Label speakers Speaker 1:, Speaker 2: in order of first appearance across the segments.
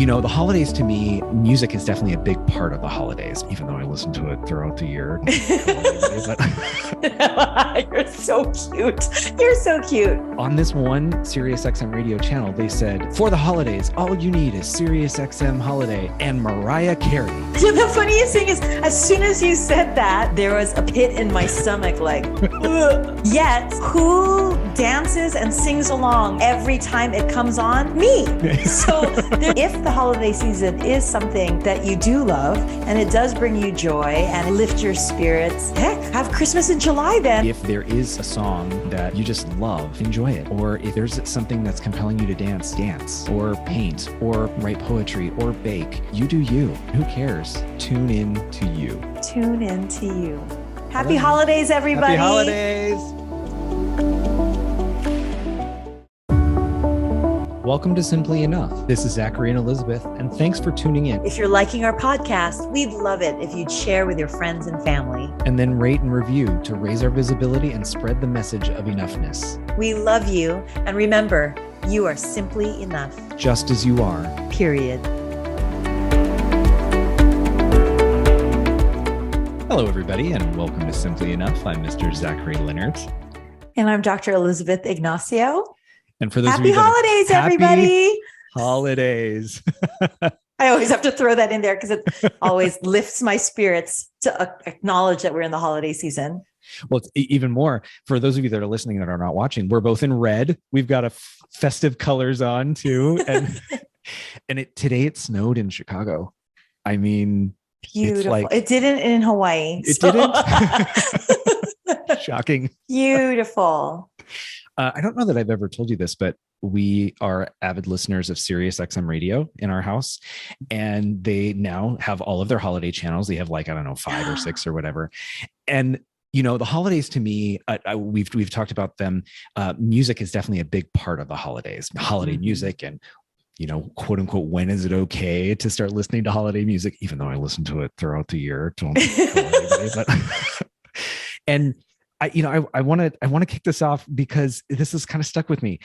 Speaker 1: The holidays to me, music is definitely a big part of the holidays, even though I listen to it throughout the year.
Speaker 2: You're so cute. You're so cute.
Speaker 1: On this one Sirius XM radio channel, they said, for the holidays, all you need is Sirius XM Holiday and Mariah Carey.
Speaker 2: Yeah, the funniest thing is, as soon as you said that, there was a pit in my stomach, like, ugh. Yet, who dances and sings along every time it comes on? Me. So if the holiday season is something that you do love and it does bring you joy and lift your spirits, heck, have Christmas in July then.
Speaker 1: If there is a song that you just love, enjoy it. Or if there's something that's compelling you to dance, or paint, or write poetry, or bake, you do you. Who cares? Tune in to you.
Speaker 2: Tune in to you. Happy holidays, everybody.
Speaker 1: Happy holidays. Welcome to Simply Enough. This is Zachary and Elizabeth, and thanks for tuning in.
Speaker 2: If you're liking our podcast, we'd love it if you'd share with your friends and family.
Speaker 1: And then rate and review to raise our visibility and spread the message of enoughness.
Speaker 2: We love you, and remember, you are simply enough.
Speaker 1: Just as you are.
Speaker 2: Period.
Speaker 1: Hello, everybody, and welcome to Simply Enough. I'm Mr. Zachary Leonard.
Speaker 2: And I'm Dr. Elizabeth Ignacio.
Speaker 1: And for those
Speaker 2: happy
Speaker 1: of you
Speaker 2: holidays, everybody.
Speaker 1: Holidays.
Speaker 2: I always have to throw that in there because it always lifts my spirits to acknowledge that we're in the holiday season.
Speaker 1: Well, it's even more for those of you that are listening that are not watching. We're both in red. We've got a festive colors on too. And today it snowed in Chicago. I mean,
Speaker 2: beautiful. It didn't in Hawaii.
Speaker 1: It didn't. Shocking.
Speaker 2: Beautiful.
Speaker 1: I don't know that I've ever told you this, but we are avid listeners of Sirius XM radio in our house, and they now have all of their holiday channels. They have 5 or 6 or whatever. And the holidays to me, we've talked about them. Music is definitely a big part of the holidays, holiday music, and quote unquote, when is it okay to start listening to holiday music? Even though I listen to it throughout the year, and I want to kick this off because this is kind of stuck with me.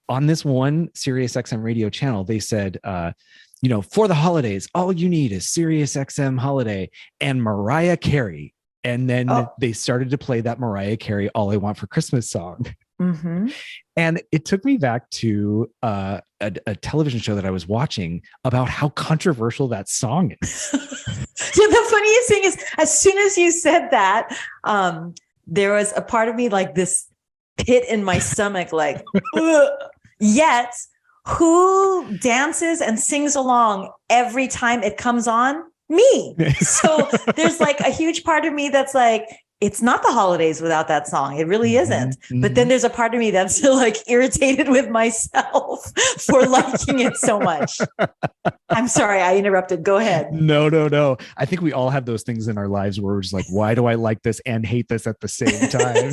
Speaker 1: On this one Sirius XM radio channel, they said, for the holidays, all you need is Sirius XM Holiday and Mariah Carey. And then they started to play that Mariah Carey "All I Want for Christmas" song.
Speaker 2: Mm-hmm.
Speaker 1: And it took me back to a television show that I was watching about how controversial that song is.
Speaker 2: Yeah, the funniest thing is, as soon as you said that, there was a part of me like this pit in my stomach, like, ugh. Yet, who dances and sings along every time it comes on? Me. So there's a huge part of me that's like, it's not the holidays without that song. It really isn't. Mm-hmm. But then there's a part of me that's still irritated with myself for liking it so much. I'm sorry, I interrupted. Go ahead.
Speaker 1: No. I think we all have those things in our lives where we're just like, why do I like this and hate this at the same time?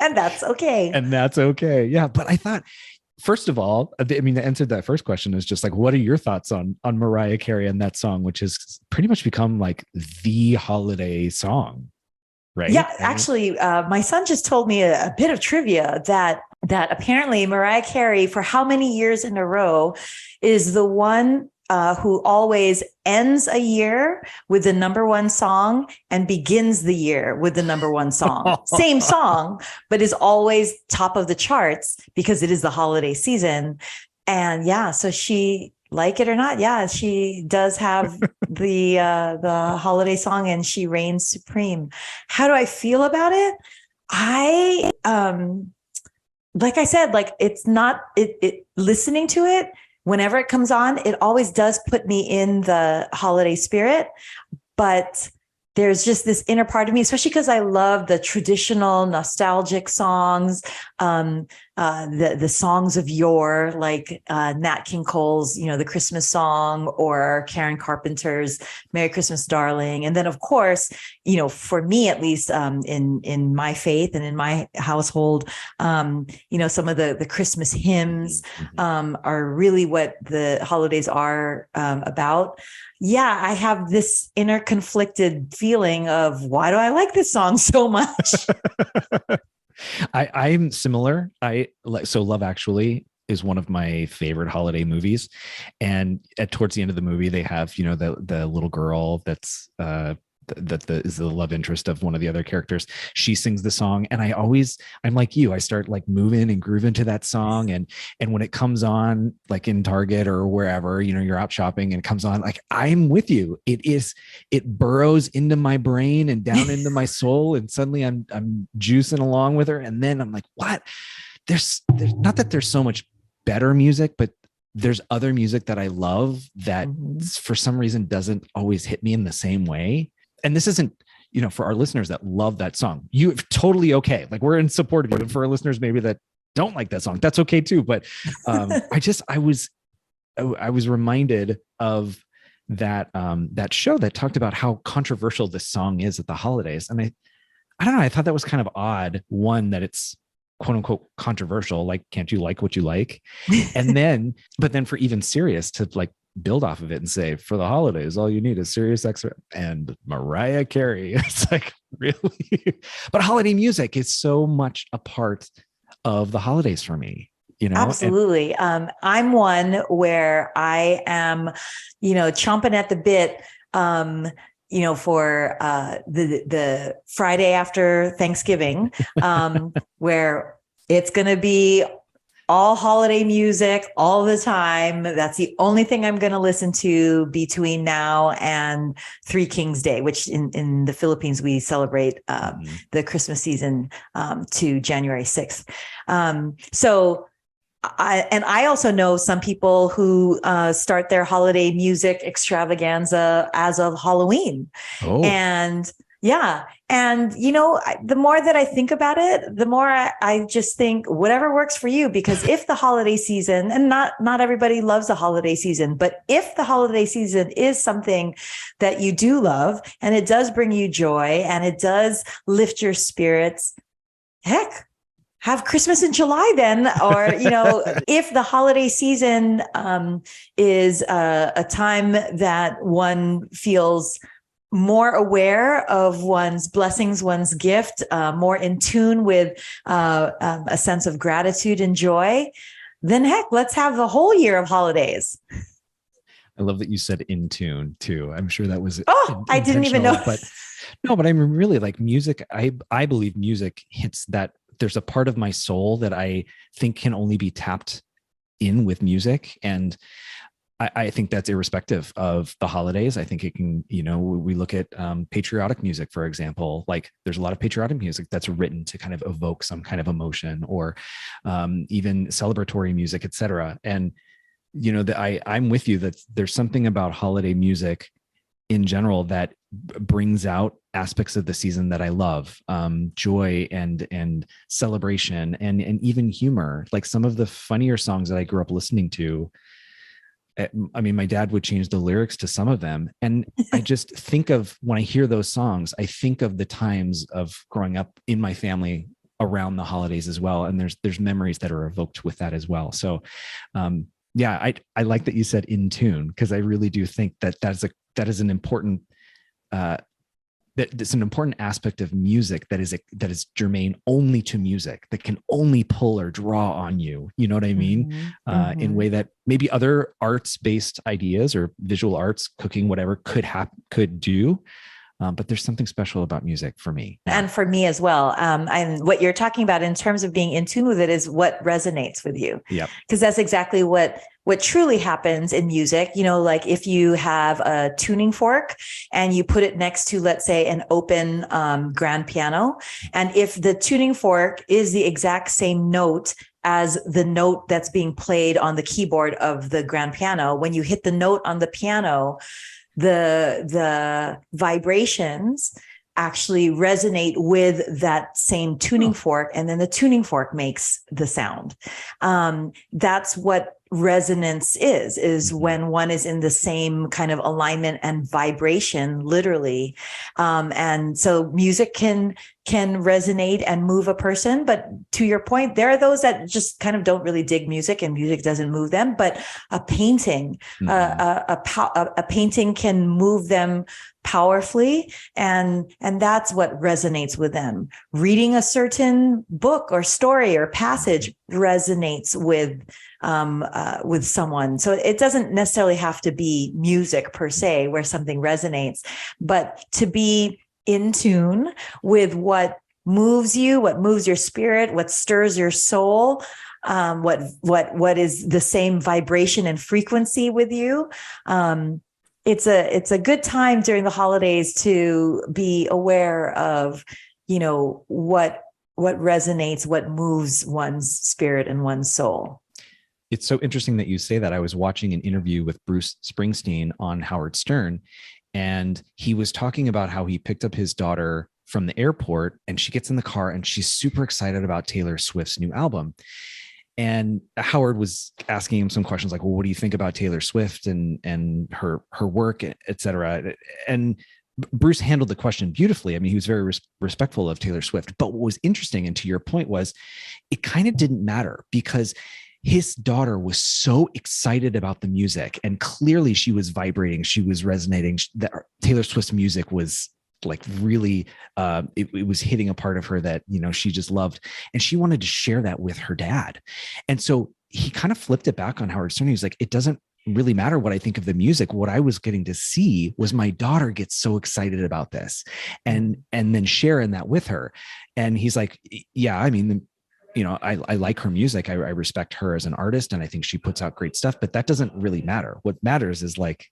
Speaker 2: And that's okay. Yeah.
Speaker 1: But I thought, first of all, the answer to that first question is just what are your thoughts on Mariah Carey and that song, which has pretty much become the holiday song, right?
Speaker 2: Yeah, actually, my son just told me a bit of trivia that apparently Mariah Carey, for how many years in a row, is the one who always ends a year with the number one song and begins the year with the number one song. Same song, but is always top of the charts because it is the holiday season. And yeah, so she, like it or not, yeah, she does have the holiday song, and she reigns supreme. How do I feel about it? I like I said, it's not listening to it. Whenever it comes on, it always does put me in the holiday spirit, but there's just this inner part of me, especially because I love the traditional nostalgic songs, the songs of yore, like Nat King Cole's, the Christmas song, or Karen Carpenter's Merry Christmas, Darling. And then, of course, for me, at least in my faith and in my household, some of the Christmas hymns are really what the holidays are about. Yeah, I have this inner conflicted feeling of, why do I like this song so much?
Speaker 1: I'm similar. I Love Actually is one of my favorite holiday movies. And towards the end of the movie, they have, the little girl that's is the love interest of one of the other characters. She sings the song, and I'm like you, I start like moving and grooving to that song. And when it comes on, like in Target or wherever, you're out shopping and it comes on, like, I'm with you. It burrows into my brain and down into my soul. And suddenly I'm juicing along with her. And then I'm like, what? There's not that there's so much better music, but there's other music that I love that for some reason doesn't always hit me in the same way. And this isn't, for our listeners that love that song, you totally okay. Like, we're in support of you. And for our listeners, maybe that don't like that song, that's okay too. But I was reminded of that show that talked about how controversial this song is at the holidays. And I don't know, I thought that was kind of odd. One, that it's quote unquote controversial, like, can't you like what you like? But then for even Sirius to like build off of it and say, for the holidays, all you need is Sirius XM and Mariah Carey. It's like, really? But holiday music is so much a part of the holidays for me.
Speaker 2: Absolutely. I'm one where I am, chomping at the bit, for the Friday after Thanksgiving, where it's going to be all holiday music all the time. That's the only thing I'm going to listen to between now and Three Kings Day, which in the Philippines, we celebrate the Christmas season to January 6th. I also know some people who start their holiday music extravaganza as of Halloween.
Speaker 1: Oh.
Speaker 2: And yeah. And, the more that I think about it, the more I just think whatever works for you, because if the holiday season, and not everybody loves the holiday season, but if the holiday season is something that you do love and it does bring you joy and it does lift your spirits, heck, have Christmas in July then. Or, if the holiday season is a time that one feels more aware of one's blessings, one's gift, more in tune with a sense of gratitude and joy, then heck, let's have the whole year of holidays.
Speaker 1: I love that you said in tune too. I'm sure that was
Speaker 2: I didn't even know.
Speaker 1: But I'm really like music. I believe music hits that. There's a part of my soul that I think can only be tapped in with music. And I think that's irrespective of the holidays. I think it can, we look at patriotic music, for example. Like, there's a lot of patriotic music that's written to kind of evoke some kind of emotion, or even celebratory music, et cetera. And, I'm with you that there's something about holiday music in general that brings out aspects of the season that I love, joy and celebration and even humor. Like, some of the funnier songs that I grew up listening to, I mean, my dad would change the lyrics to some of them. And I just think of, when I hear those songs, I think of the times of growing up in my family around the holidays as well. And there's memories that are evoked with that as well. So, I like that you said in tune, because I really do think that is an important, that's an important aspect of music that is germane only to music, that can only pull or draw on you. You know what I mean? In a way that maybe other arts-based ideas or visual arts, cooking, whatever, could do. But there's something special about music for me.
Speaker 2: And for me as well. And what you're talking about in terms of being in tune with it is what resonates with you.
Speaker 1: Yep.
Speaker 2: Because that's exactly what truly happens in music. Like if you have a tuning fork and you put it next to, let's say, an open grand piano. And if the tuning fork is the exact same note as the note that's being played on the keyboard of the grand piano, when you hit the note on the piano, the vibrations actually resonate with that same tuning fork, and then the tuning fork makes the sound. That's what resonance is when one is in the same kind of alignment and vibration, literally. And so music can resonate and move a person. But to your point, there are those that just kind of don't really dig music and music doesn't move them. But a painting, a painting can move them powerfully, and that's what resonates with them. Reading a certain book or story or passage resonates with someone. So it doesn't necessarily have to be music per se where something resonates, but to be in tune with what moves you, what moves your spirit, what stirs your soul, what is the same vibration and frequency with you. It's a good time during the holidays to be aware of, what resonates, what moves one's spirit and one's soul.
Speaker 1: It's so interesting that you say that. I was watching an interview with Bruce Springsteen on Howard Stern, and he was talking about how he picked up his daughter from the airport, and she gets in the car and she's super excited about Taylor Swift's new album. And Howard was asking him some questions like, well, what do you think about Taylor Swift and her work, et cetera? And Bruce handled the question beautifully. I mean, he was very respectful of Taylor Swift. But what was interesting, and to your point, was it kind of didn't matter because his daughter was so excited about the music, and clearly she was vibrating. She was resonating. That Taylor Swift's music was like really, it was hitting a part of her that, she just loved. And she wanted to share that with her dad. And so he kind of flipped it back on Howard Stern. He was like, it doesn't really matter what I think of the music. What I was getting to see was my daughter get so excited about this and then sharing that with her. And he's like, yeah, I mean, I like her music. I respect her as an artist, and I think she puts out great stuff, but that doesn't really matter. What matters is like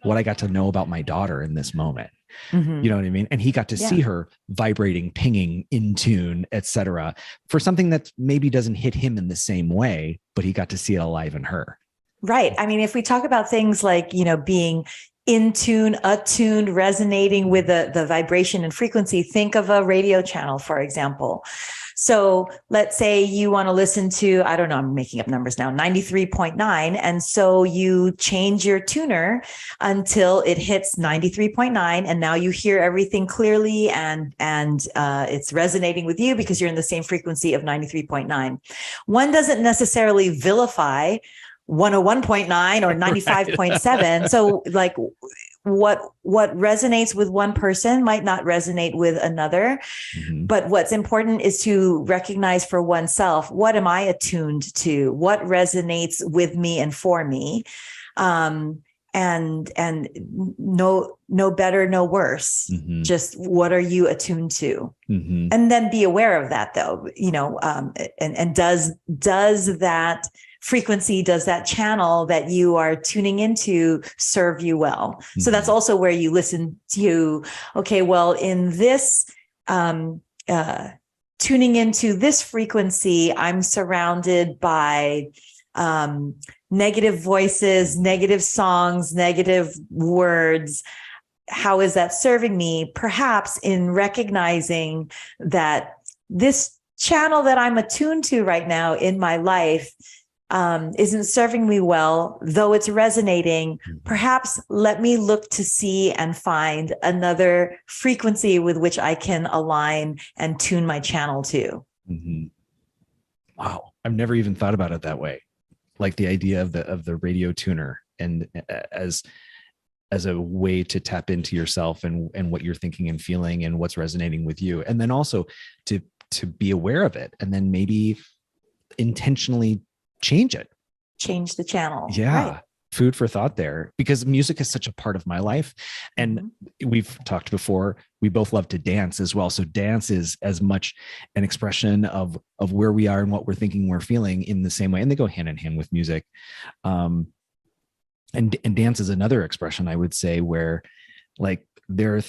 Speaker 1: what I got to know about my daughter in this moment. Mm-hmm. You know what I mean? And he got to see her vibrating, pinging, in tune, et cetera, for something that maybe doesn't hit him in the same way, but he got to see it alive in her.
Speaker 2: Right. I mean, if we talk about things like, being in tune, attuned, resonating with the vibration and frequency, think of a radio channel, for example. So let's say you want to listen to, I don't know, I'm making up numbers now, 93.9. And so you change your tuner until it hits 93.9. And now you hear everything clearly and it's resonating with you because you're in the same frequency of 93.9. One doesn't necessarily vilify 101.9 or 95.7. So like what resonates with one person might not resonate with another. Mm-hmm. But what's important is to recognize for oneself, what am I attuned to? What resonates with me and for me? And no better, no worse. Mm-hmm. Just what are you attuned to? Mm-hmm. And then be aware of that though, and does that frequency, does that channel that you are tuning into serve you well? Mm-hmm. So that's also where you listen to, okay, well, in this, tuning into this frequency, I'm surrounded by, negative voices, negative songs, negative words. How is that serving me? Perhaps in recognizing that this channel that I'm attuned to right now in my life isn't serving me well, though it's resonating. Perhaps let me look to see and find another frequency with which I can align and tune my channel to.
Speaker 1: Mm-hmm. Wow. I've never even thought about it that way. Like the idea of the radio tuner and as a way to tap into yourself and what you're thinking and feeling and what's resonating with you. And then also to be aware of it and then maybe intentionally change the channel. Yeah. Right. Food for thought there, because music is such a part of my life. And we've talked before, we both love to dance as well. So dance is as much an expression of where we are and what we're thinking, we're feeling in the same way. And they go hand in hand with music. And dance is another expression, I would say, where like there are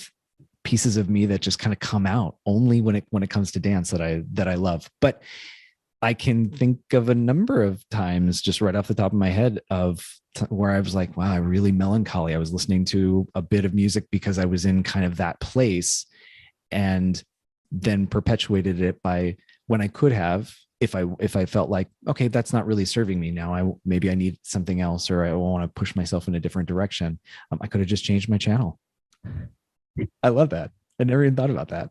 Speaker 1: pieces of me that just kind of come out only when it comes to dance that I love. But I can think of a number of times just right off the top of my head of where I was like, wow, I'm really melancholy. I was listening to a bit of music because I was in kind of that place and then perpetuated it by when I could have, if I felt like, okay, that's not really serving me now. Maybe I need something else, or I want to push myself in a different direction. I could have just changed my channel. I love that. I never even thought about that.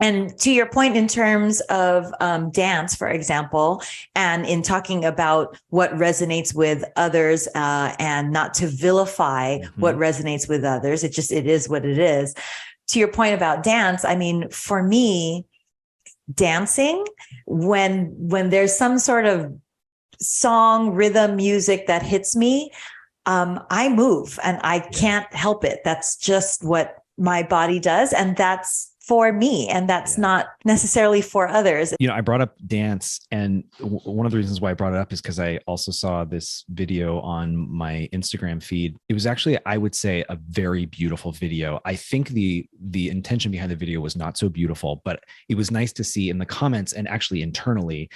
Speaker 2: And to your point, in terms of dance, for example, and in talking about what resonates with others, and not to vilify what resonates with others, it is what it is. To your point about dance, I mean, for me, dancing, when there's some sort of song, rhythm, music that hits me, I move and I can't help it. That's just what my body does. And that's for me, and that's not necessarily for others.
Speaker 1: I brought up dance, and one of the reasons why I brought it up is because I also saw this video on my Instagram feed. It was actually, I would say, a very beautiful video. I think the intention behind the video was not so beautiful, but it was nice to see in the comments and actually internally,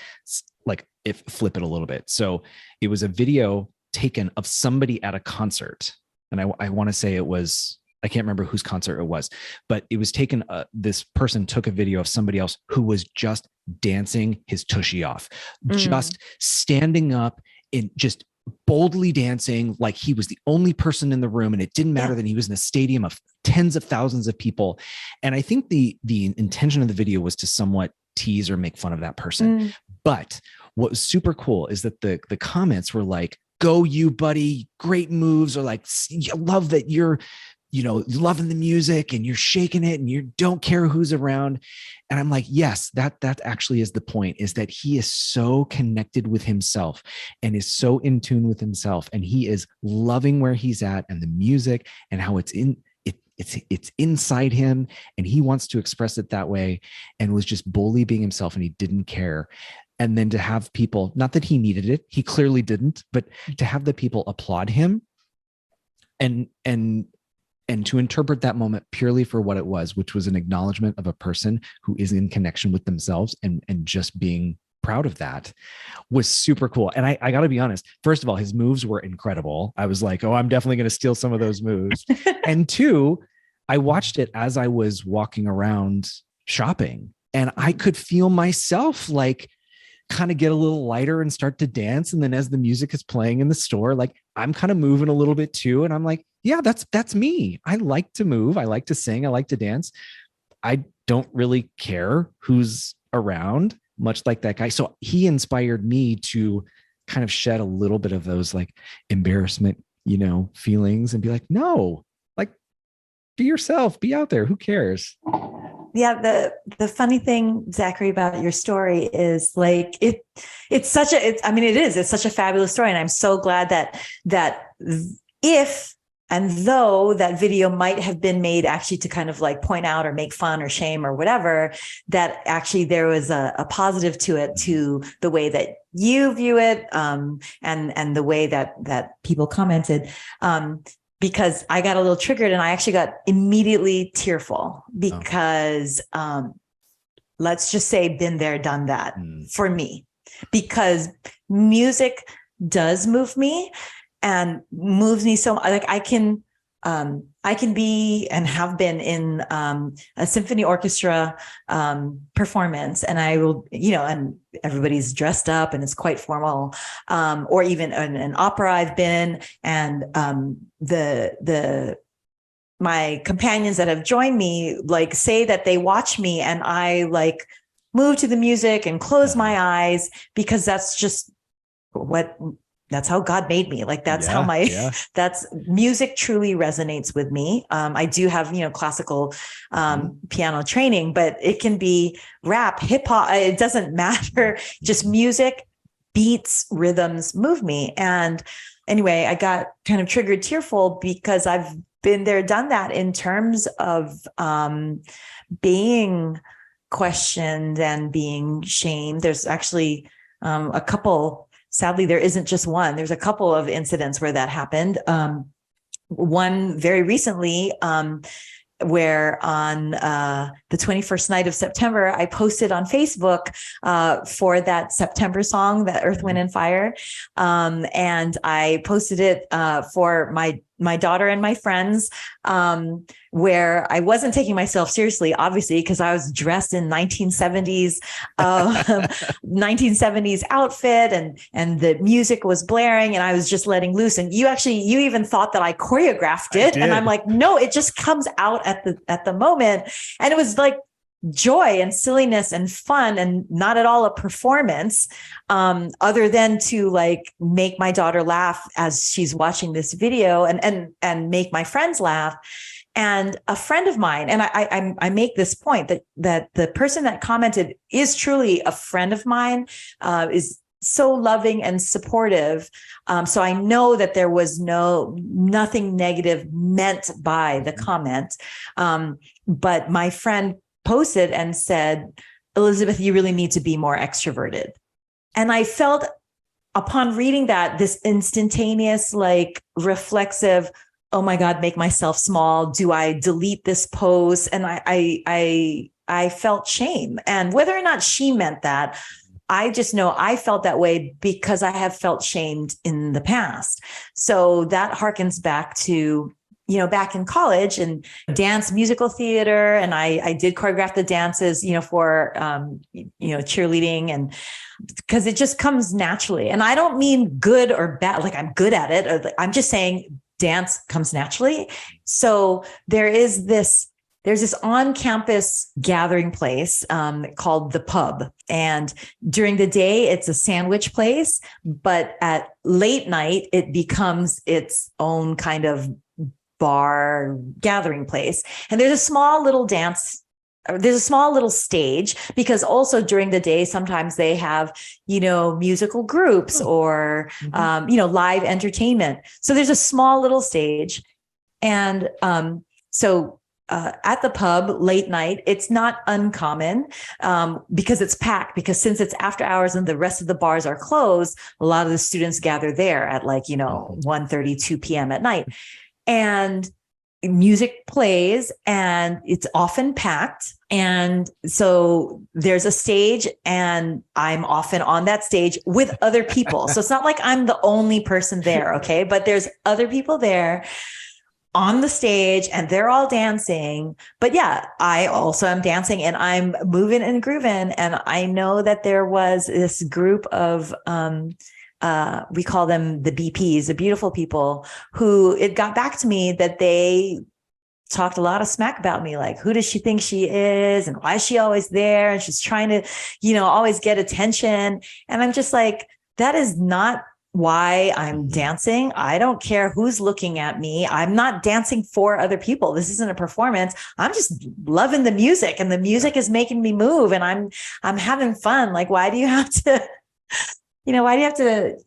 Speaker 1: like, if flip it a little bit. So it was a video taken of somebody at a concert, and I want to say it was, I can't remember whose concert it was, but it was taken. This person took a video of somebody else who was just dancing his tushy off, just standing up and just boldly dancing like he was the only person in the room. And it didn't matter that he was in a stadium of tens of thousands of people. And I think the intention of the video was to somewhat tease or make fun of that person. But what was super cool is that the comments were like, "Go you, buddy, great moves," or like, "I love that you're loving the music and you're shaking it and you don't care who's around." And I'm like, yes, that actually is the point, is that he is so connected with himself and is so in tune with himself. And he is loving where he's at and the music and how it's inside him. And he wants to express it that way, and was just boldly being himself, and he didn't care. And then to have people, not that he needed it, he clearly didn't, but to have the people applaud him and to interpret that moment purely for what it was, which was an acknowledgement of a person who is in connection with themselves and just being proud of that, was super cool. And I got to be honest, first of all, his moves were incredible. I was like, oh, I'm definitely going to steal some of those moves. And two, I watched it as I was walking around shopping, and I could feel myself like kind of get a little lighter and start to dance. And then as the music is playing in the store, like I'm kind of moving a little bit too. And I'm like, yeah, that's me. I like to move. I like to sing. I like to dance. I don't really care who's around, much like that guy. So he inspired me to kind of shed a little bit of those like embarrassment, feelings, and be like, no, like, be yourself, be out there. Who cares?
Speaker 2: Yeah. The funny thing, Zachary, about your story is like, it's such a fabulous story. And I'm so glad that though that video might have been made actually to kind of like point out or make fun or shame or whatever, that actually there was a positive to it, to the way that you view it, and the way that people commented. Because I got a little triggered, and I actually got immediately tearful because, let's just say, been there, done that for me, because music does move me, and moves me so like I can be and have been in a symphony orchestra performance, and I will, and everybody's dressed up and it's quite formal, or even an opera I've been, and my companions that have joined me like say that they watch me and I like move to the music and close my eyes, because that's just that's how God made me. Like that's how that's music truly resonates with me. I do have, classical piano training, but it can be rap, hip hop. It doesn't matter. Just music, beats, rhythms move me. And anyway, I got kind of triggered, tearful, because I've been there, done that in terms of being questioned and being shamed. There's actually a couple. Sadly, there isn't just one. There's a couple of incidents where that happened. One very recently, where on the 21st night of September, I posted on Facebook for that September song, that Earth, Wind, and Fire. And I posted it for my daughter and my friends, where I wasn't taking myself seriously, obviously, because I was dressed in 1970s outfit, and the music was blaring, and I was just letting loose. And you even thought that I choreographed it, and I'm like, no, it just comes out at the moment. And it was like joy and silliness and fun, and not at all a performance, other than to like make my daughter laugh as she's watching this video, and make my friends laugh. And a friend of mine, and I make this point that the person that commented is truly a friend of mine, is so loving and supportive. So I know that there was nothing negative meant by the comment. But my friend posted and said, Elizabeth, you really need to be more extroverted. And I felt upon reading that, this instantaneous, like reflexive, oh my God, make myself small. Do I delete this post? And I felt shame. And whether or not she meant that, I just know I felt that way because I have felt shamed in the past. So that harkens back to, back in college and dance, musical theater. And I did choreograph the dances, for, cheerleading, and because it just comes naturally. And I don't mean good or bad, like I'm good at it. Or I'm just saying dance comes naturally. So there's this on-campus gathering place called the Pub. And during the day, it's a sandwich place. But at late night, it becomes its own kind of bar gathering place. And there's a small little stage, because also during the day, sometimes they have, musical groups or, live entertainment. So there's a small little stage. And at the Pub late night, it's not uncommon because it's packed, because since it's after hours and the rest of the bars are closed, a lot of the students gather there at 1:30, 2 p.m. at night. And music plays and it's often packed. And so there's a stage and I'm often on that stage with other people. So it's not like I'm the only person there. Okay. But there's other people there on the stage and they're all dancing. But yeah, I also am dancing and I'm moving and grooving. And I know that there was this group of, we call them the BPs, the beautiful people, who it got back to me that they talked a lot of smack about me. Like, who does she think she is? And why is she always there? And she's trying to, always get attention. And I'm just like, that is not why I'm dancing. I don't care who's looking at me. I'm not dancing for other people. This isn't a performance. I'm just loving the music, and the music is making me move, and I'm having fun. Like, why do you have to, why do you have to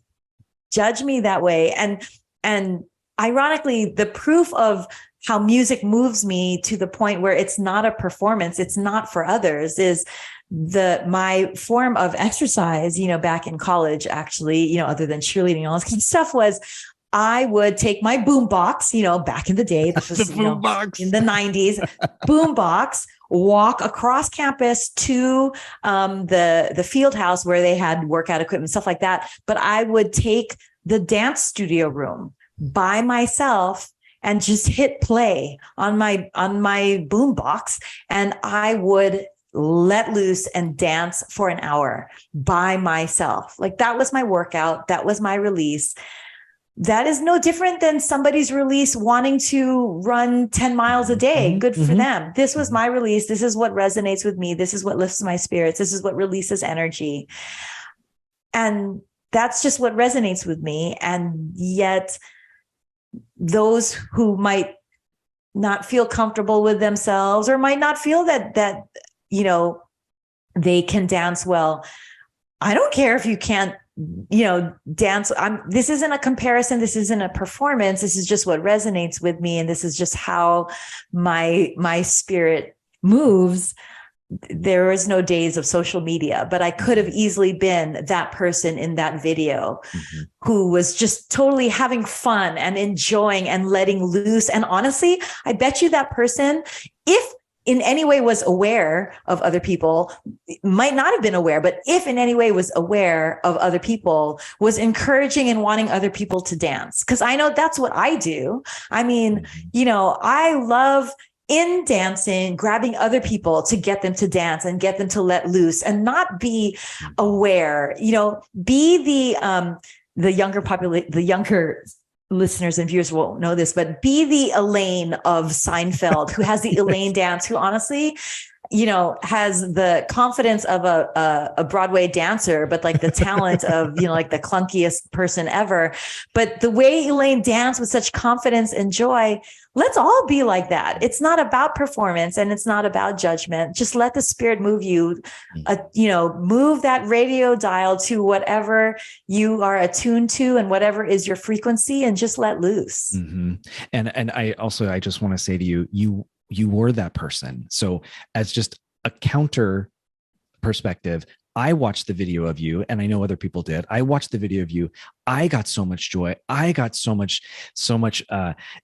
Speaker 2: judge me that way? And ironically, the proof of how music moves me to the point where it's not a performance, it's not for others, is my form of exercise, back in college, actually, other than cheerleading and all this kind of stuff, was I would take my boom box, back in the day, this was, in the 90s, boom box, walk across campus to the field house where they had workout equipment, stuff like that. But I would take the dance studio room by myself and just hit play on my boom box, and I would let loose and dance for an hour by myself. Like, that was my workout. That was my release. That is no different than somebody's release wanting to run 10 miles a day. Good for them. This was my release. This is what resonates with me. This is what lifts my spirits. This is what releases energy. And that's just what resonates with me. And yet those who might not feel comfortable with themselves, or might not feel that they can dance well. I don't care if you can't, dance. This isn't a comparison. This isn't a performance. This is just what resonates with me. And this is just how my spirit moves. There is no days of social media, but I could have easily been that person in that video who was just totally having fun and enjoying and letting loose. And honestly, I bet you that person, if in any way was aware of other people, might not have been aware, but if in any way was aware of other people, was encouraging and wanting other people to dance. Because I know that's what I do. I mean, I love in dancing, grabbing other people to get them to dance and get them to let loose and not be aware, be the younger listeners and viewers won't know this, but be the Elaine of Seinfeld, who has the Elaine dance, who honestly, has the confidence of a Broadway dancer, but like the talent of, like the clunkiest person ever. But the way Elaine danced with such confidence and joy, let's all be like that. It's not about performance and it's not about judgment. Just let the spirit move you, move that radio dial to whatever you are attuned to and whatever is your frequency, and just let loose.
Speaker 1: Mm-hmm. And I just want to say to you, you were that person. So as just a counter perspective, I watched the video of you, and I know other people did. I watched the video of you. I got so much joy. I got so much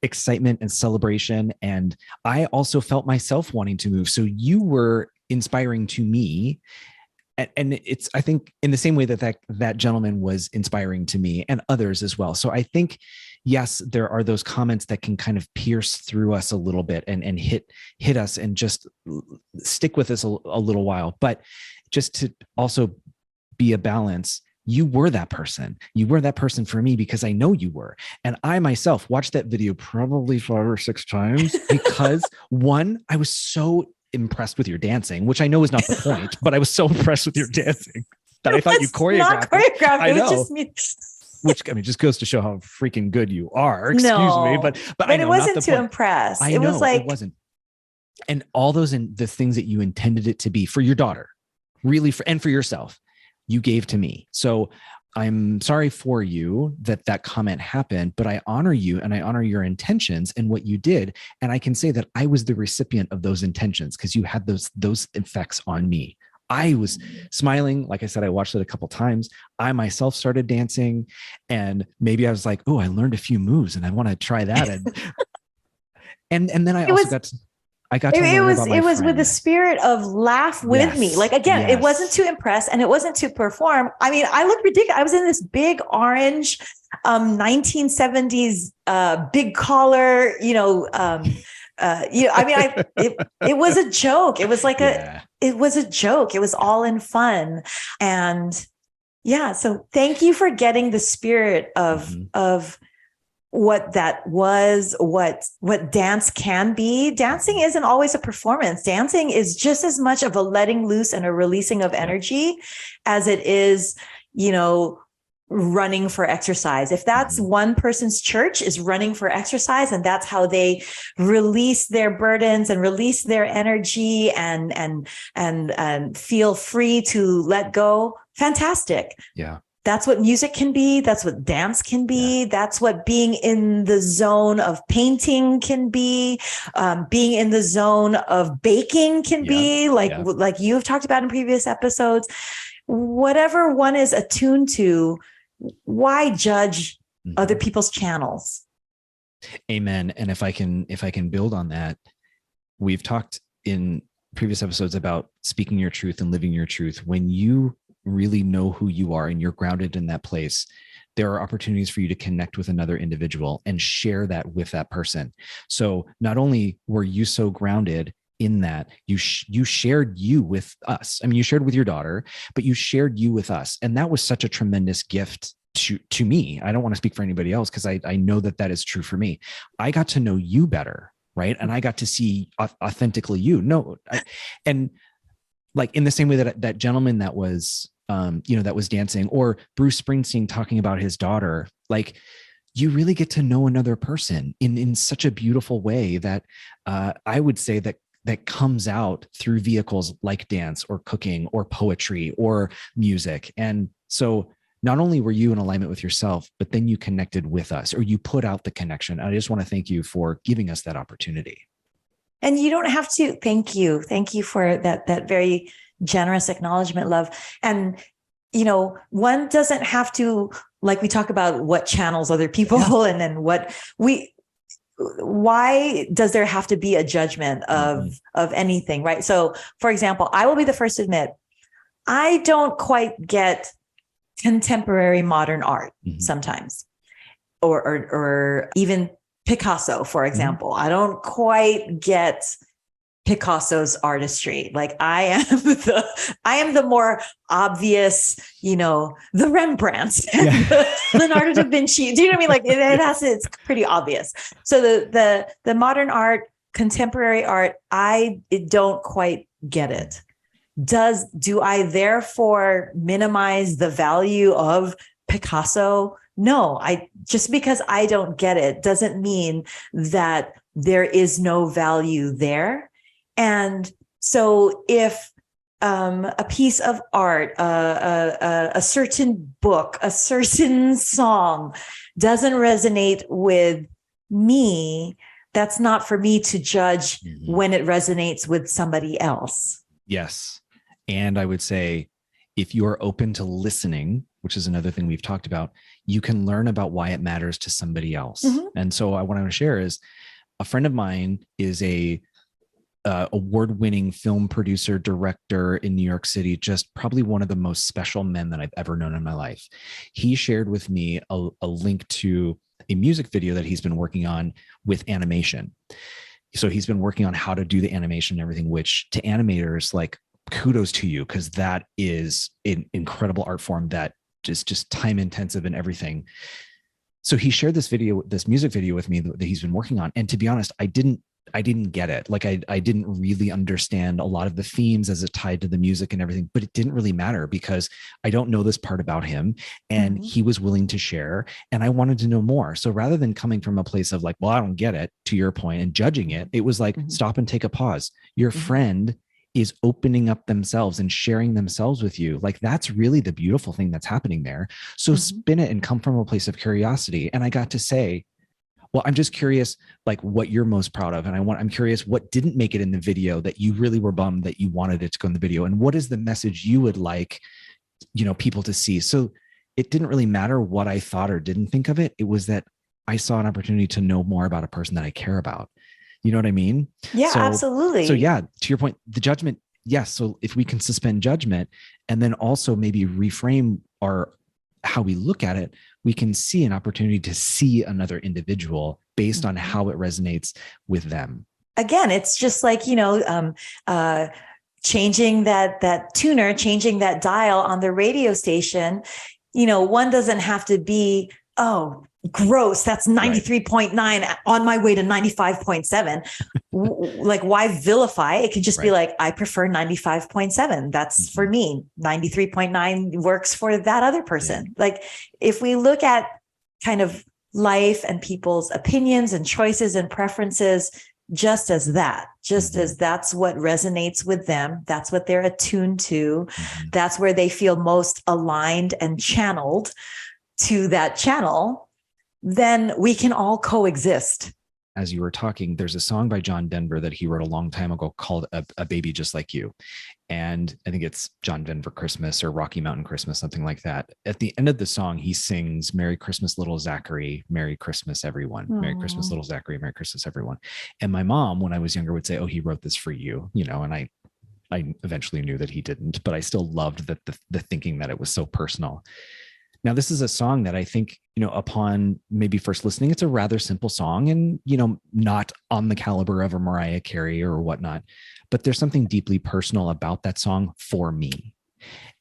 Speaker 1: excitement and celebration. And I also felt myself wanting to move. So you were inspiring to me. And it's, I think, in the same way that gentleman was inspiring to me and others as well. So I think, yes, there are those comments that can kind of pierce through us a little bit and hit us and just stick with us a little while. But just to also be a balance, you were that person. You were that person for me because I know you were. And I myself watched that video probably 5 or 6 times because one, I was so impressed with your dancing, which I know is not the point, but I was so impressed with your dancing that I thought you choreographed.
Speaker 2: Not choreographed.
Speaker 1: I know.
Speaker 2: It was just me.
Speaker 1: Which, I mean, just goes to show how freaking good you are. Excuse me, but I know,
Speaker 2: it wasn't to impress.
Speaker 1: It was like, it wasn't. And all those the things that you intended it to be for your daughter, really, and for yourself, you gave to me. So I'm sorry for you that comment happened, but I honor you and I honor your intentions and what you did. And I can say that I was the recipient of those intentions because you had those effects on me. I was smiling. Like I said, I watched it a couple of times. I myself started dancing, and maybe I was like, oh, I learned a few moves and I want to try that. And then I got to learn about my
Speaker 2: it was
Speaker 1: friend.
Speaker 2: With the spirit of laugh with me. Like, again, It wasn't to impress and it wasn't to perform. I mean, I looked ridiculous. I was in this big orange 1970s big collar, it was a joke. It was like it was a joke. It was all in fun. And so thank you for getting the spirit of what that was, what dance can be. Dancing isn't always a performance. Dancing is just as much of a letting loose and a releasing of energy as it is, running for exercise. If that's one person's church is running for exercise, and that's how they release their burdens and release their energy and feel free to let go, fantastic.
Speaker 1: Yeah.
Speaker 2: That's what music can be. That's what dance can be. Yeah. That's what being in the zone of painting can be. Being in the zone of baking can be, like you've talked about in previous episodes. Whatever one is attuned to, why judge other people's channels?
Speaker 1: Amen. And if I can build on that, we've talked in previous episodes about speaking your truth and living your truth. When you really know who you are and you're grounded in that place, there are opportunities for you to connect with another individual and share that with that person. So not only were you so grounded in that, you shared you with us. I mean, you shared with your daughter, but you shared you with us. And that was such a tremendous gift to me. I don't want to speak for anybody else because I know that is true for me. I got to know you better, right? And I got to see authentically you. And like in the same way that gentleman that was, that was dancing, or Bruce Springsteen talking about his daughter, like you really get to know another person in such a beautiful way that I would say that comes out through vehicles like dance or cooking or poetry or music. And so not only were you in alignment with yourself, but then you connected with us, or you put out the connection. I just want to thank you for giving us that opportunity.
Speaker 2: And you don't have to. Thank you. Thank you for that very generous acknowledgement, love. And, one doesn't have to, like we talk about what channels other people and then why does there have to be a judgment of anything, right? So, for example, I will be the first to admit, I don't quite get contemporary modern art sometimes, or even Picasso, for example. I don't quite get Picasso's artistry. Like I am the more obvious, the Rembrandts, the Leonardo da Vinci. Do you know what I mean? Like it's pretty obvious. So the modern art, contemporary art, I don't quite get it. Do I therefore minimize the value of Picasso? No, just because I don't get it doesn't mean that there is no value there. And so if a piece of art, a certain book, a certain song doesn't resonate with me, that's not for me to judge when it resonates with somebody else.
Speaker 1: Yes. And I would say, if you are open to listening, which is another thing we've talked about, you can learn about why it matters to somebody else. And so what I want to share is, a friend of mine is a award-winning film producer, director in New York City, just probably one of the most special men that I've ever known in my life. He shared with me a link to a music video that he's been working on with animation. So he's been working on how to do the animation and everything, which to animators, like, kudos to you, because that is an incredible art form that is just time intensive and everything. So he shared this music video with me that he's been working on. And to be honest, I didn't get it. Like I didn't really understand a lot of the themes as it tied to the music and everything, but it didn't really matter because I don't know this part about him, and he was willing to share, and I wanted to know more. So rather than coming from a place of like, well, I don't get it, to your point, and judging it, it was like, stop and take a pause. Your friend is opening up themselves and sharing themselves with you. Like, that's really the beautiful thing that's happening there. So spin it and come from a place of curiosity. And I got to say, well, I'm just curious, like, what you're most proud of. And I'm curious what didn't make it in the video that you really were bummed that you wanted it to go in the video. And what is the message you would like, people to see? So it didn't really matter what I thought or didn't think of it. It was that I saw an opportunity to know more about a person that I care about. You know what I mean?
Speaker 2: Yeah, absolutely.
Speaker 1: So yeah, to your point, the judgment. Yes. So if we can suspend judgment and then also maybe reframe how we look at it, we can see an opportunity to see another individual based on how it resonates with them.
Speaker 2: Again, it's just like, changing that tuner, changing that dial on the radio station. One doesn't have to be, oh, gross, that's 93.9 on my way to 95.7. Like, why vilify? It could just be like, I prefer 95.7. That's for me. 93.9 works for that other person. Like, if we look at kind of life and people's opinions and choices and preferences just as that's what resonates with them, that's what they're attuned to, that's where they feel most aligned and channeled to that channel, then we can all coexist.
Speaker 1: As you were talking, there's a song by John Denver that he wrote a long time ago called A Baby Just Like You. And I think it's John Denver Christmas or Rocky Mountain Christmas, something like that. At the end of the song, he sings, "Merry Christmas, little Zachary. Merry Christmas, everyone. Merry Christmas, little Zachary. Merry Christmas, everyone." And my mom, when I was younger, would say, "Oh, he wrote this for you," and I eventually knew that he didn't, but I still loved that the thinking that it was so personal. Now, this is a song that I think, upon maybe first listening, it's a rather simple song and, not on the caliber of a Mariah Carey or whatnot, but there's something deeply personal about that song for me.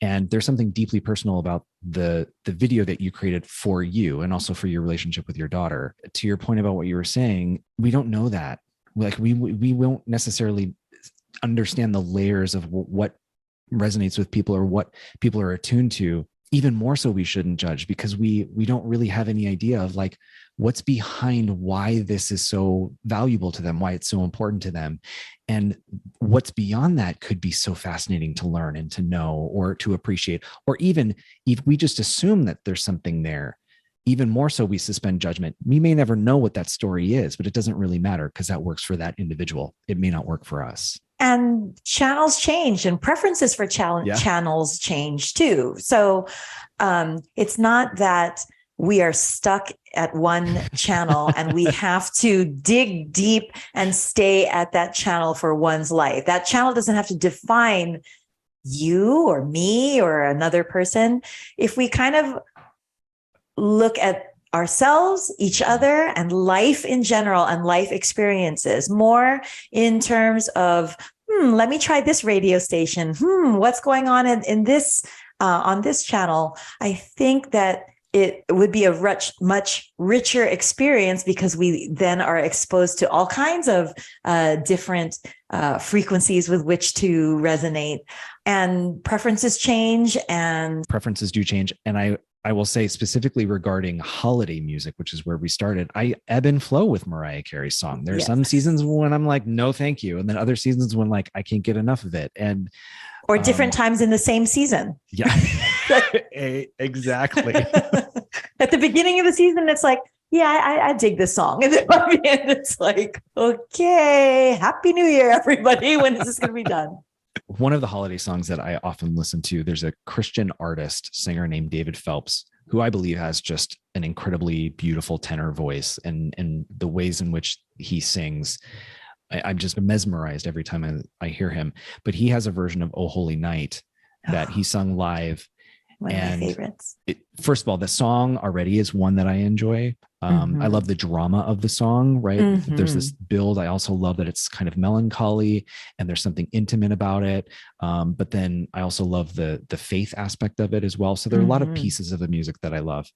Speaker 1: And there's something deeply personal about the video that you created for you and also for your relationship with your daughter. To your point about what you were saying, we don't know that. Like, we won't necessarily understand the layers of what resonates with people or what people are attuned to. Even more so, we shouldn't judge because we don't really have any idea of like what's behind why this is so valuable to them, why it's so important to them. And what's beyond that could be so fascinating to learn and to know or to appreciate. Or even if we just assume that there's something there, even more so we suspend judgment. We may never know what that story is, but it doesn't really matter because that works for that individual. It may not work for us.
Speaker 2: And channels change and preferences for channels change too. So it's not that we are stuck at one channel and we have to dig deep and stay at that channel for one's life. That channel doesn't have to define you or me or another person. If we kind of look at ourselves, each other, and life in general and life experiences more in terms of, let me try this radio station. What's going on in this, on this channel? I think that it would be a much richer experience because we then are exposed to all kinds of different frequencies with which to resonate, and preferences change, and
Speaker 1: preferences do change. And I will say specifically regarding holiday music, which is where we started, I ebb and flow with Mariah Carey's song. There's some seasons when I'm like, no, thank you. And then other seasons when like, I can't get enough of it. And
Speaker 2: or different times in the same season.
Speaker 1: Yeah, exactly.
Speaker 2: At the beginning of the season, it's like, yeah, I dig this song. And then by the end, it's like, okay, Happy New Year, everybody. When is this going to be done?
Speaker 1: One of the holiday songs that I often listen to, there's a Christian artist, singer named David Phelps, who I believe has just an incredibly beautiful tenor voice, and the ways in which he sings, I'm just mesmerized every time I hear him. But he has a version of Oh Holy Night that he sung live.
Speaker 2: One of my favorites.
Speaker 1: First of all, the song already is one that I enjoy. I love the drama of the song, right? There's this build. I also love that it's kind of melancholy and there's something intimate about it. But then I also love the faith aspect of it as well. So there are a lot of pieces of the music that I love.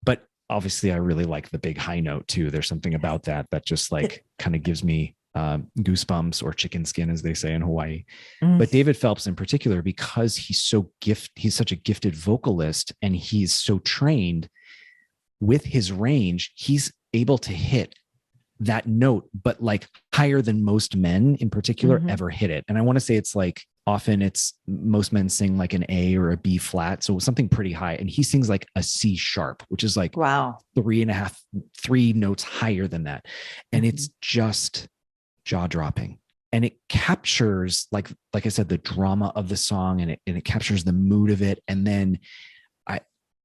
Speaker 1: But obviously I really like the big high note too. There's something about that just like kind of gives me goosebumps, or chicken skin, as they say in Hawaii. But David Phelps in particular, because he's such a gifted vocalist, and he's so trained with his range, he's able to hit that note, but like higher than most men in particular ever hit it. And I want to say it's like, often it's most men sing like an A or a B flat. So something pretty high. And he sings like a C sharp, which is like 3 notes higher than that. And it's just jaw dropping. And it captures, like I said, the drama of the song, and it captures the mood of it. And then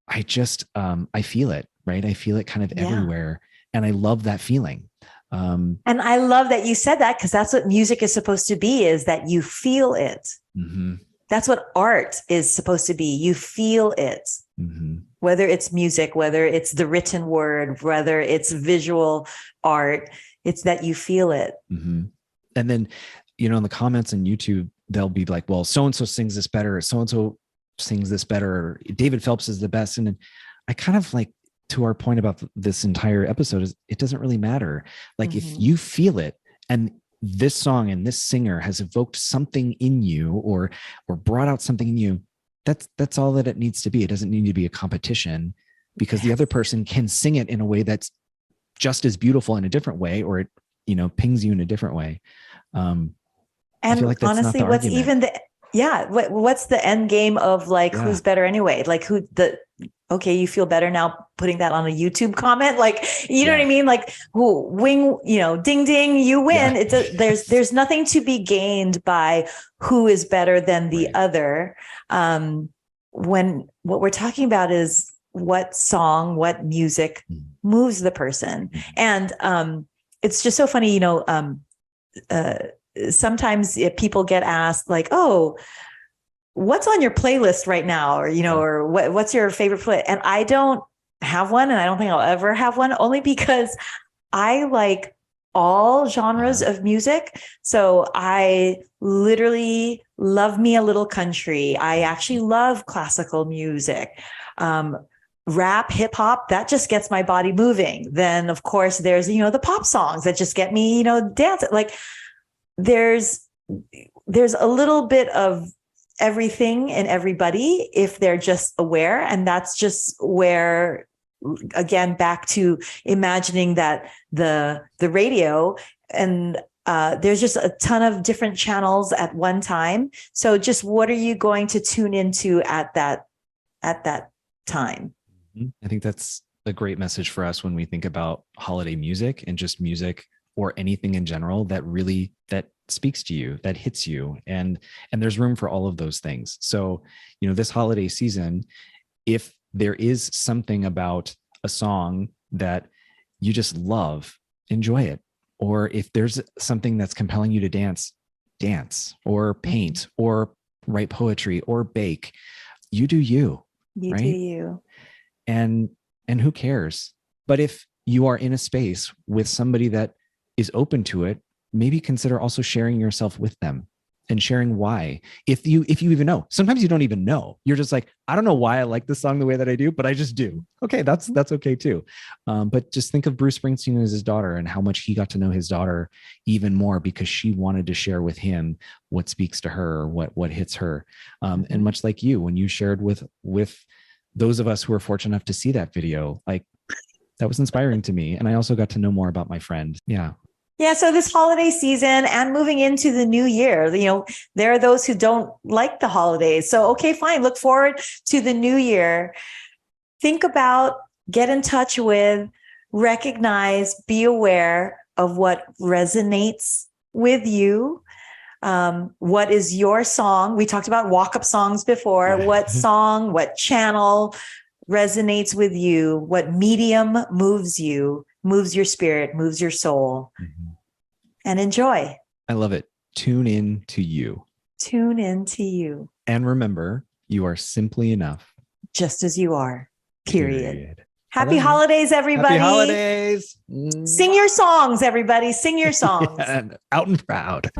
Speaker 1: I just, I feel it, right? I feel it kind of everywhere. And I love that feeling.
Speaker 2: And I love that you said that, because that's what music is supposed to be, is that you feel it. That's what art is supposed to be. You feel it, whether it's music, whether it's the written word, whether it's visual art, it's that you feel it. And
Speaker 1: then, in the comments on YouTube, they'll be like, well, so-and-so sings this better. So-and-so sings this better. David Phelps is the best. And I kind of like, to our point about this entire episode, is it doesn't really matter. Like if you feel it, and this song and this singer has evoked something in you, or brought out something in you, that's all that it needs to be. It doesn't need to be a competition, because the other person can sing it in a way that's just as beautiful in a different way, or it, pings you in a different way. And I feel like that's
Speaker 2: honestly,
Speaker 1: not the
Speaker 2: what's
Speaker 1: argument.
Speaker 2: even what's the end game of like, who's better anyway? Like okay, you feel better now putting that on a YouTube comment, like, you know what I mean? Like, ding, ding, you win. There's nothing to be gained by who is better than the other. When what we're talking about is what song, what music moves the person. And it's just so funny, sometimes if people get asked like, oh, what's on your playlist right now? Or, or what's your favorite play? And I don't have one, and I don't think I'll ever have one, only because I like all genres of music. So I literally love me a little country. I actually love classical music. Rap, hip hop, that just gets my body moving. Then of course there's, the pop songs that just get me, dancing. Like there's a little bit of everything and everybody, if they're just aware. And that's just where, again, back to imagining that the radio, and there's just a ton of different channels at one time. So just what are you going to tune into at that time?
Speaker 1: I think that's a great message for us when we think about holiday music, and just music or anything in general that speaks to you, that hits you. And there's room for all of those things. So, this holiday season, if there is something about a song that you just love, enjoy it. Or if there's something that's compelling you to dance, or paint, or write poetry, or bake, you do you.
Speaker 2: You do you.
Speaker 1: And who cares? But if you are in a space with somebody that is open to it, maybe consider also sharing yourself with them. and sharing why. If you even know, sometimes you don't even know. You're just like, I don't know why I like this song the way that I do, but I just do. Okay, that's okay too. But just think of Bruce Springsteen as his daughter and how much he got to know his daughter even more because she wanted to share with him what speaks to her, or what hits her. And much like you, when you shared with those of us who were fortunate enough to see that video, like that was inspiring to me. And I also got to know more about my friend. Yeah.
Speaker 2: Yeah. So this holiday season and moving into the new year, there are those who don't like the holidays. So, okay, fine. Look forward to the new year. Think about, get in touch with, recognize, be aware of what resonates with you. What is your song? We talked about walk-up songs before.
Speaker 1: Yeah.
Speaker 2: What song, what channel resonates with you? What medium moves you, moves your spirit, moves your soul? And enjoy.
Speaker 1: I love it. Tune in to you.
Speaker 2: Tune in to you.
Speaker 1: And remember, you are simply enough.
Speaker 2: Just as you are. Period. Happy
Speaker 1: Hello.
Speaker 2: holidays, everybody.
Speaker 1: Happy holidays.
Speaker 2: Sing your songs, everybody. Sing your songs.
Speaker 1: Yeah, out and proud.